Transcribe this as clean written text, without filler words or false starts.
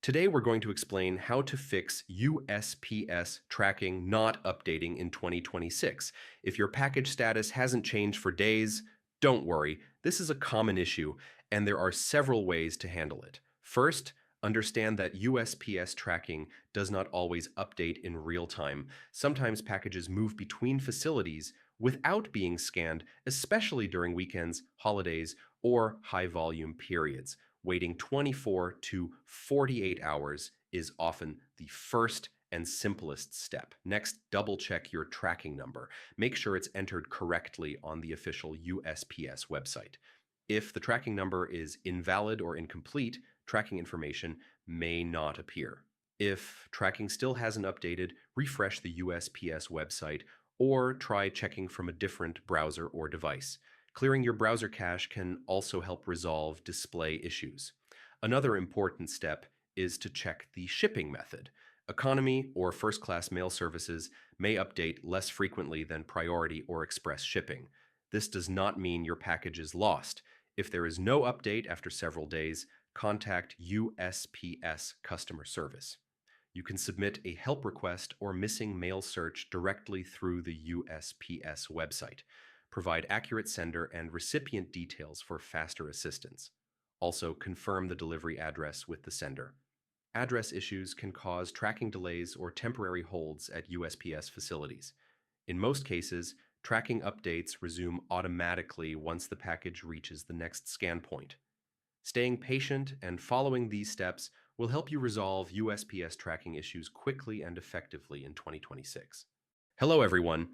Today, we're going to explain how to fix USPS tracking not updating in 2026. If your package status hasn't changed for days, don't worry. This is a common issue, and there are several ways to handle it. First, understand that USPS tracking does not always update in real time. Sometimes packages move between facilities without being scanned, especially during weekends, holidays, or high volume periods. Waiting 24 to 48 hours is often the first and simplest step. Next, double check your tracking number. Make sure it's entered correctly on the official USPS website. If the tracking number is invalid or incomplete, tracking information may not appear. If tracking still hasn't updated, refresh the USPS website or try checking from a different browser or device. Clearing your browser cache can also help resolve display issues. Another important step is to check the shipping method. Economy or first class mail services may update less frequently than priority or express shipping. This does not mean your package is lost. If there is no update after several days, contact USPS customer service. You can submit a help request or missing mail search directly through the USPS website. Provide accurate sender and recipient details for faster assistance. Also, confirm the delivery address with the sender. Address issues can cause tracking delays or temporary holds at USPS facilities. In most cases, tracking updates resume automatically once the package reaches the next scan point. Staying patient and following these steps will help you resolve USPS tracking issues quickly and effectively in 2026. Hello, everyone.